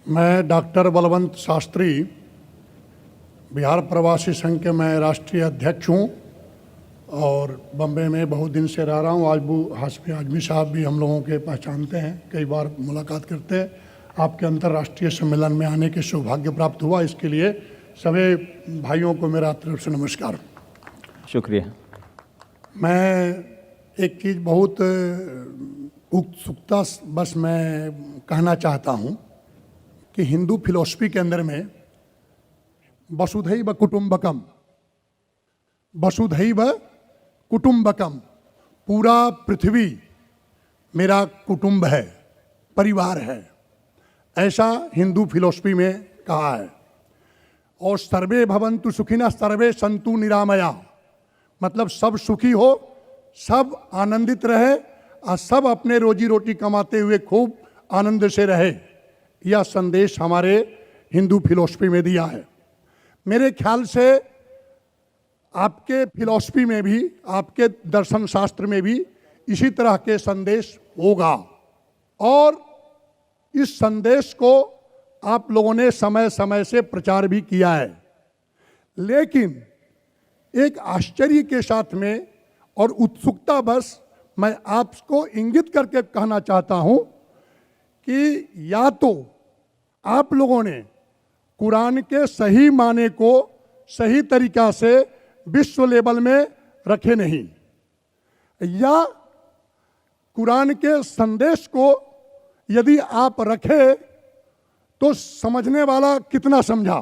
मैं डॉक्टर बलवंत शास्त्री, बिहार प्रवासी संघ के मैं राष्ट्रीय अध्यक्ष हूँ और बम्बे में बहुत दिन से रह रहा हूँ। आजबू हाशमी आजमी साहब भी हम लोगों के पहचानते हैं, कई बार मुलाकात करते हैं। आपके अंतर्राष्ट्रीय सम्मेलन में आने के सौभाग्य प्राप्त हुआ, इसके लिए सभी भाइयों को मेरा तरफ से नमस्कार। शुक्रिया। मैं एक चीज़ बहुत उत्सुकता बस मैं कहना चाहता हूँ कि हिंदू फिलॉसफी के अंदर में वसुधैव कुटुंबकम, वसुधैव कुटुंबकम, पूरा पृथ्वी मेरा कुटुंब है, परिवार है, ऐसा हिंदू फिलॉसफी में कहा है। और सर्वे भवन्तु सुखिनः सर्वे सन्तु निरामया, मतलब सब सुखी हो, सब आनंदित रहे और सब अपने रोजी रोटी कमाते हुए खूब आनंद से रहे। यह संदेश हमारे हिंदू फिलॉसफी में दिया है। मेरे ख्याल से आपके फिलॉसफी में भी, आपके दर्शन शास्त्र में भी इसी तरह के संदेश होगा और इस संदेश को आप लोगों ने समय समय से प्रचार भी किया है। लेकिन एक आश्चर्य के साथ में और उत्सुकता बस मैं आपको इंगित करके कहना चाहता हूं कि या तो आप लोगों ने कुरान के सही माने को सही तरीका से विश्व लेवल में रखे नहीं, या कुरान के संदेश को यदि आप रखे तो समझने वाला कितना समझा।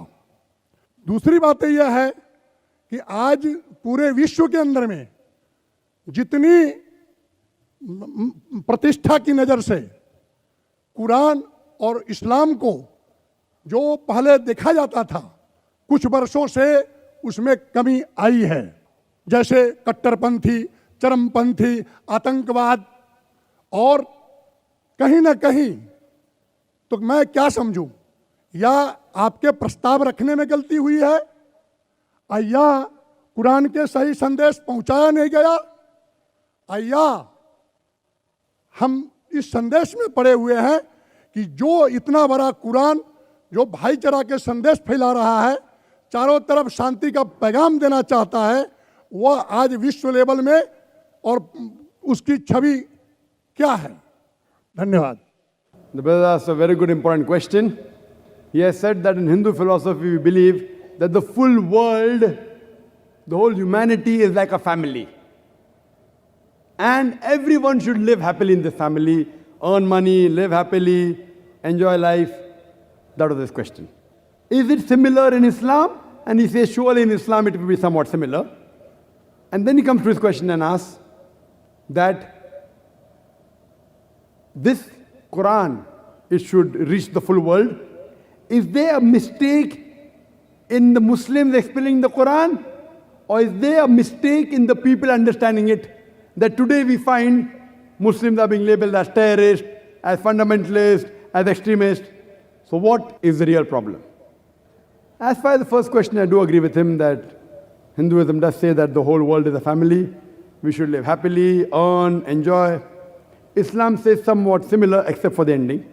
दूसरी बात यह है कि आज पूरे विश्व के अंदर में जितनी प्रतिष्ठा की नज़र से कुरान और इस्लाम को जो पहले देखा जाता था, कुछ वर्षों से उसमें कमी आई है। जैसे कट्टरपंथी, चरमपंथी, आतंकवाद, और कहीं ना कहीं तो मैं क्या समझूं, या आपके प्रस्ताव रखने में गलती हुई है, या कुरान के सही संदेश पहुंचाया नहीं गया, या हम इस संदेश में पड़े हुए हैं कि जो इतना बड़ा कुरान जो भाईचारा के संदेश फैला रहा है, चारों तरफ शांति का पैगाम देना चाहता है, वह आज विश्व लेवल में और उसकी छवि क्या है। धन्यवाद। The brother asked a very good important question. He has said that in Hindu philosophy we believe that the full world, the whole humanity is like a family. And everyone should live happily in this family, earn money, live happily, enjoy life. That was his question. Is it similar in Islam? And he says, surely in Islam it will be somewhat similar. And then he comes to his question and asks that this Quran, it should reach the full world. Is there a mistake in the Muslims explaining the Quran? Or is there a mistake in the people understanding it? That today we find Muslims are being labeled as terrorists, as fundamentalists, as extremists. So what is the real problem? As far as the first question, I do agree with him that Hinduism does say that the whole world is a family. We should live happily, earn, enjoy. Islam says somewhat similar except for the ending.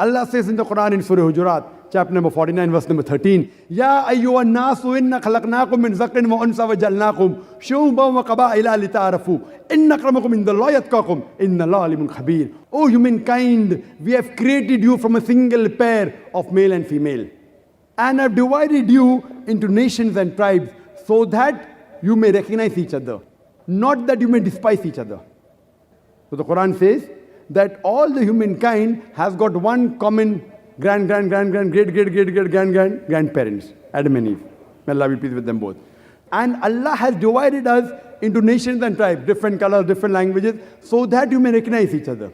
Allah says in the Quran in Surah Hujurat, chapter number 49, verse number 13, Ya ayyuhan nasu inna khalaqnakum min zakrin wa unsa wa jalnakum shu'uban wa qaba'ila lita'arafu inna akramakum indallahi atqakum inna Allaha alimun khabir. O humankind, we have created you from a single pair of male and female, and have divided you into nations and tribes so that you may recognize each other, not that you may despise each other. So the Quran says that all the humankind has got one common grandparents, Adam and Eve. May Allah be pleased with them both. And Allah has divided us into nations and tribes, different colors, different languages, so that you may recognize each other.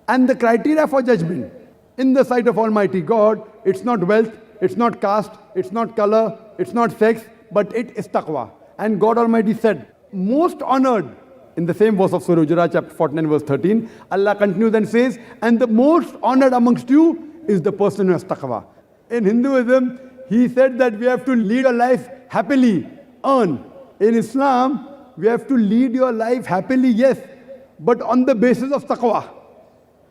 And the criteria for judgment in the sight of Almighty God, it's not wealth, it's not caste, it's not color, it's not sex, but it is taqwa. And God Almighty said, most honored, in the same verse of Surah Hujurat, chapter 49, verse 13, Allah continues and says, and the most honored amongst you is the person who has taqwa. In Hinduism, he said that we have to lead a life happily, earn. In Islam, we have to lead your life happily, yes, but on the basis of taqwa.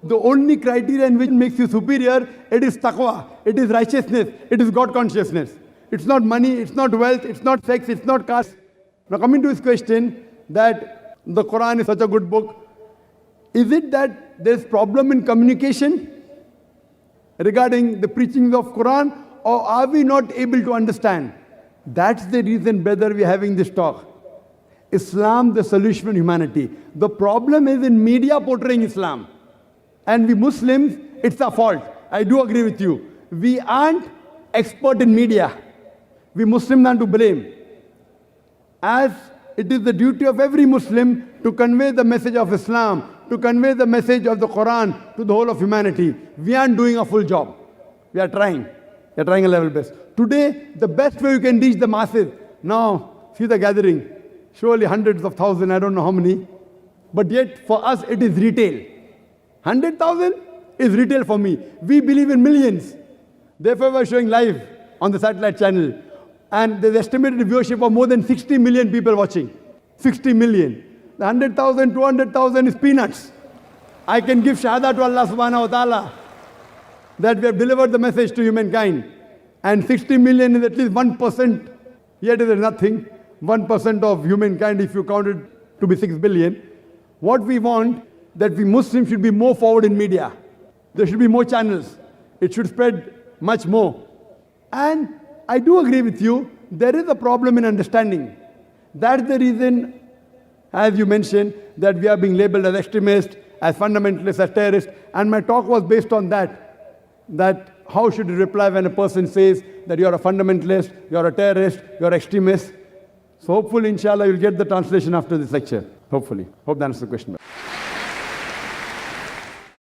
the only criterion which makes you superior, it is taqwa, it is righteousness, it is God consciousness. It's not money, it's not wealth, it's not sex, it's not caste. Now coming to his question that the Quran is such a good book, is it that there's problem in communication regarding the preachings of Quran, or are we not able to understand? That's the reason, brother, we're having this talk. Islam, the solution for humanity. The problem is in media portraying Islam. And we Muslims, it's our fault. I do agree with you. We aren't expert in media. We Muslims are to blame. As it is the duty of every Muslim to convey the message of Islam, to convey the message of the Quran to the whole of humanity. We aren't doing a full job. We are trying. We are trying a level best. Today, the best way you can reach the masses. Now, see the gathering. Surely hundreds of thousands, I don't know how many. But yet, for us, it is retail. 100,000 is retail for me. We believe in millions. Therefore, we are showing live on the satellite channel. And there's estimated viewership of more than 60 million people watching. 60 million. The 100,000, 200,000 is peanuts. I can give shahada to Allah subhanahu wa ta'ala that we have delivered the message to humankind. And 60 million is at least 1%. Yet it is nothing. 1% of humankind if you count it to be 6 billion. What we want, that we Muslims should be more forward in media. There should be more channels. It should spread much more. And I do agree with you, there is a problem in understanding. That's the reason, as you mentioned, that we are being labeled as extremists, as fundamentalists, as terrorists. And my talk was based on that how should you reply when a person says that you are a fundamentalist, you are a terrorist, you are extremist. So hopefully, inshallah, you'll get the translation after this lecture. Hopefully. Hope that answers the question.